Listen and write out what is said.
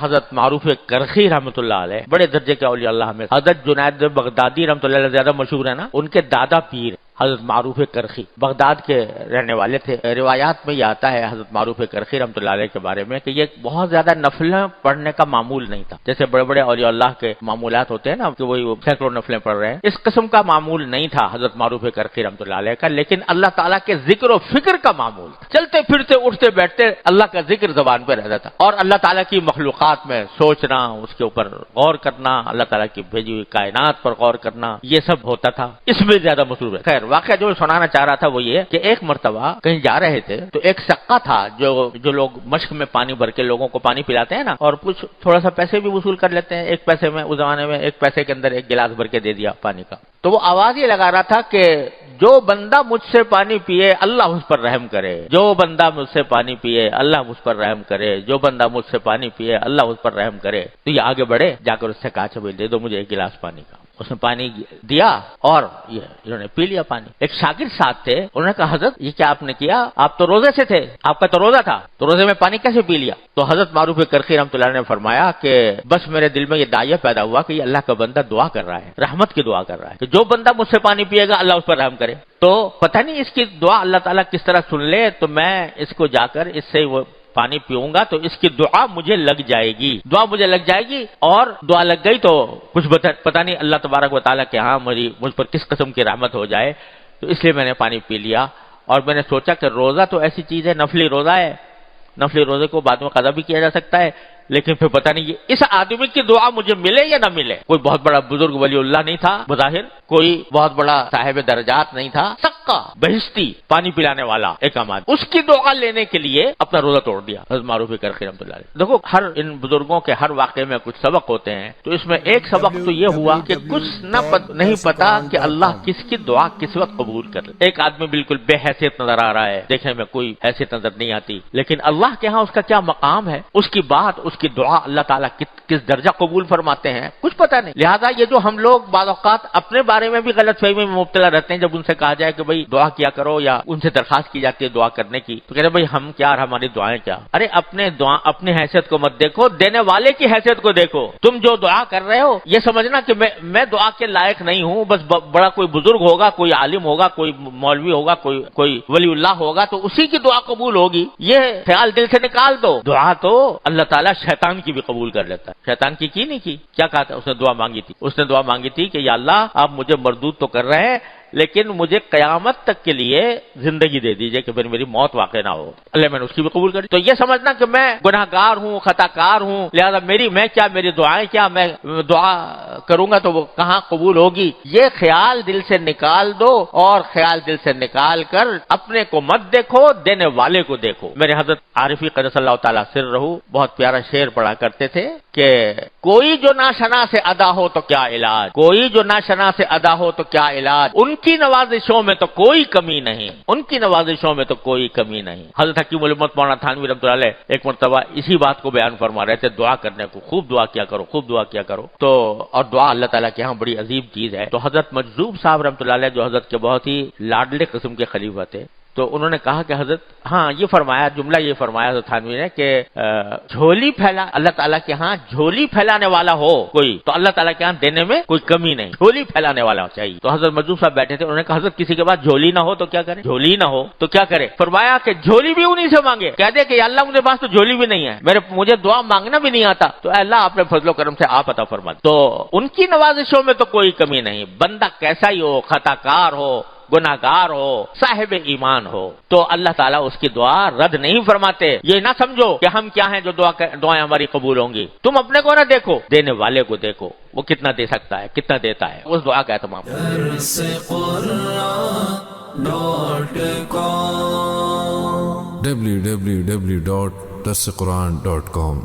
حضرت معروف کرخی رحمۃ اللہ علیہ بڑے درجے کے اولیاء اللہ میں حضرت جنید بغدادی رحمۃ اللہ علیہ زیادہ مشہور ہے نا، ان کے دادا پیر حضرت معروف کرخی بغداد کے رہنے والے تھے۔ روایات میں یہ آتا ہے حضرت معروف کرخی رحمۃ اللہ علیہ کے بارے میں کہ یہ بہت زیادہ نفلیں پڑھنے کا معمول نہیں تھا، جیسے بڑے بڑے اولیاء اللہ کے معمولات ہوتے ہیں نا کہ وہی سینکڑوں نفلیں پڑھ رہے ہیں، اس قسم کا معمول نہیں تھا حضرت معروف کرخی رحمۃ اللہ علیہ کا، لیکن اللہ تعالیٰ کے ذکر و فکر کا معمول تھا۔ چلتے پھرتے اٹھتے بیٹھتے اللہ کا ذکر زبان پہ رہتا تھا، اور اللہ تعالیٰ کی مخلوقات میں سوچنا، اس کے اوپر غور کرنا، اللہ تعالیٰ کی بھیجی ہوئی کائنات پر غور کرنا، یہ سب ہوتا تھا، اس میں زیادہ مصروف ہے۔ خیر واقعہ جو سنانا چاہ رہا تھا وہ یہ کہ ایک مرتبہ کہیں جا رہے تھے تو ایک سقا تھا جو لوگ مشک میں پانی بھر کے لوگوں کو پانی پلاتے ہیں نا، اور کچھ تھوڑا سا پیسے بھی وصول کر لیتے ہیں، ایک پیسے میں اس زمانے میں ایک پیسے کے اندر ایک گلاس بھر کے دے دیا پانی کا، تو وہ آواز یہ لگا رہا تھا کہ جو بندہ مجھ سے پانی پیے اللہ اس پر رحم کرے، جو بندہ مجھ سے پانی پیے اللہ مجھ پر رحم کرے، جو بندہ مجھ سے پانی پیے اللہ اس پر رحم کرے۔ تو یہ آگے بڑھے، جا کر اس سے کہا چھ دے دو مجھے ایک گلاس پانی کا۔ اس نے پانی دیا اور انہوں نے پی لیا پانی۔ ایک شاگرد ساتھ تھے، انہوں نے کہا حضرت یہ کیا آپ نے کیا؟ آپ تو روزے سے تھے، آپ کا تو روزہ تھا، تو روزے میں پانی کیسے پی لیا؟ تو حضرت معروف کرخی رحمۃ اللہ نے فرمایا کہ بس میرے دل میں یہ داعیہ پیدا ہوا کہ یہ اللہ کا بندہ دعا کر رہا ہے، رحمت کی دعا کر رہا ہے کہ جو بندہ مجھ سے پانی پیے گا اللہ اس پر رحم کرے۔ تو پتہ نہیں اس کی دعا اللہ تعالیٰ کس طرح سن لے، تو میں اس کو جا کر اس سے وہ پانی پیوں گا تو اس کی دعا مجھے لگ جائے گی، دعا مجھے لگ جائے گی، اور دعا لگ گئی تو کچھ پتہ نہیں اللہ تبارک و تعالیٰ کے ہاں مجھ پر کس قسم کی رحمت ہو جائے۔ تو اس لیے میں نے پانی پی لیا، اور میں نے سوچا کہ روزہ تو ایسی چیز ہے، نفلی روزہ ہے، نفلی روزے کو بعد میں قضا بھی کیا جا سکتا ہے، لیکن پھر پتہ نہیں اس آدمی کی دعا مجھے ملے یا نہ ملے۔ کوئی بہت بڑا بزرگ ولی اللہ نہیں تھا بظاہر، کوئی بہت بڑا صاحب درجات نہیں تھا، سکا بہشتی پانی پلانے والا ایک آدمی، اس کی دعا لینے کے لیے اپنا روزہ توڑ دیا حضرت معروف کرخی رحمۃ اللہ علیہ۔ دیکھو ہر ان بزرگوں کے ہر واقعے میں کچھ سبق ہوتے ہیں، تو اس میں ایک سبق تو یہ ہوا کہ کچھ نہیں پتا کہ اللہ کس کی دعا کس وقت قبول کر لے۔ ایک آدمی بالکل بے حیثیت نظر آ رہا ہے، دیکھنے میں کوئی حیثیت نظر نہیں آتی، لیکن اللہ کے ہاں اس کا کیا مقام ہے، اس کی بات اس کی دعا اللہ تعالیٰ کس درجہ قبول فرماتے ہیں کچھ پتہ نہیں۔ لہذا یہ جو ہم لوگ بعض اوقات اپنے بارے میں بھی غلط فہمی میں مبتلا رہتے ہیں، جب ان سے کہا جائے کہ بھئی دعا کیا کرو، یا ان سے درخواست کی جاتی ہے دعا کرنے کی، تو کہتے ہیں بھئی ہم کیا اور ہماری دعائیں کیا۔ ارے اپنی حیثیت کو مت دیکھو، دینے والے کی حیثیت کو دیکھو۔ تم جو دعا کر رہے ہو یہ سمجھنا کہ میں دعا کے لائق نہیں ہوں، بس بڑا کوئی بزرگ ہوگا، کوئی عالم ہوگا، کوئی مولوی ہوگا، کوئی ولی اللہ ہوگا تو اسی کی دعا قبول ہوگی، یہ خیال دل سے نکال دو۔ دعا تو اللہ تعالیٰ شیطان کی بھی قبول کر لیتا ہے۔ شیطان کی نہیں کی، کیا کہا تھا اس نے؟ دعا مانگی تھی، اس نے دعا مانگی تھی کہ یا اللہ آپ مجھے مردود تو کر رہے ہیں لیکن مجھے قیامت تک کے لیے زندگی دے دیجئے کہ پھر میری موت واقع نہ ہو۔ اللہ میں نے اس کی بھی قبول کری۔ تو یہ سمجھنا کہ میں گناہ گار ہوں، خطا کار ہوں، لہذا میری دعائیں کیا، میں دعا کروں گا تو وہ کہاں قبول ہوگی، یہ خیال دل سے نکال دو، اور خیال دل سے نکال کر اپنے کو مت دیکھو، دینے والے کو دیکھو۔ میرے حضرت عارفی قدس اللہ تعالیٰ سرہ بہت پیارا شعر پڑھا کرتے تھے کہ کوئی جو ناشنا سے ادا ہو تو کیا علاج، کوئی جو ناشنا سے ادا ہو تو کیا علاج، ان کی نوازشوں میں تو کوئی کمی نہیں، ان کی نوازشوں میں تو کوئی کمی نہیں۔ حضرت حکیم الامت مولانا تھانوی رحمۃ اللہ علیہ ایک مرتبہ اسی بات کو بیان فرما رہے تھے، دعا کرنے کو، خوب دعا کیا کرو، خوب دعا کیا کرو، تو اور دعا اللہ تعالیٰ کے ہاں بڑی عظیم چیز ہے۔ تو حضرت مجذوب صاحب رحمۃ اللہ علیہ جو حضرت کے بہت ہی لاڈلے قسم کے خلیفہ تھے، تو انہوں نے کہا کہ حضرت ہاں یہ فرمایا، جملہ یہ فرمایا حضرت تھانوی نے کہ جھولی اللہ تعالیٰ کے ہاں جھولی پھیلانے والا ہو کوئی تو اللہ تعالیٰ کے ہاں دینے میں کوئی کمی نہیں، جھولی پھیلانے والا چاہیے۔ تو حضرت مجذوب صاحب بیٹھے تھے، انہوں نے کہا حضرت کسی کے پاس جھولی نہ ہو تو کیا کرے، جھولی نہ ہو تو کیا کرے؟ فرمایا کہ جھولی بھی انہی سے مانگے، کہہ دے کہ اللہ مجھے پاس تو جھولی بھی نہیں ہے، مجھے دعا مانگنا بھی نہیں آتا، تو اے اللہ اپنے فضل و کرم سے آپ عطا فرما دیں۔ تو ان کی نوازشوں میں تو کوئی کمی نہیں، بندہ کیسا ہی ہو، خطا کار ہو، گناہگار ہو، صاحب ایمان ہو، تو اللہ تعالیٰ اس کی دعا رد نہیں فرماتے۔ یہ نہ سمجھو کہ ہم کیا ہیں جو دعائیں ہماری قبول ہوں گی، تم اپنے کو نہ دیکھو، دینے والے کو دیکھو، وہ کتنا دے سکتا ہے، کتنا دیتا ہے، اس دعا کا اہتمام۔ www.darsequran.com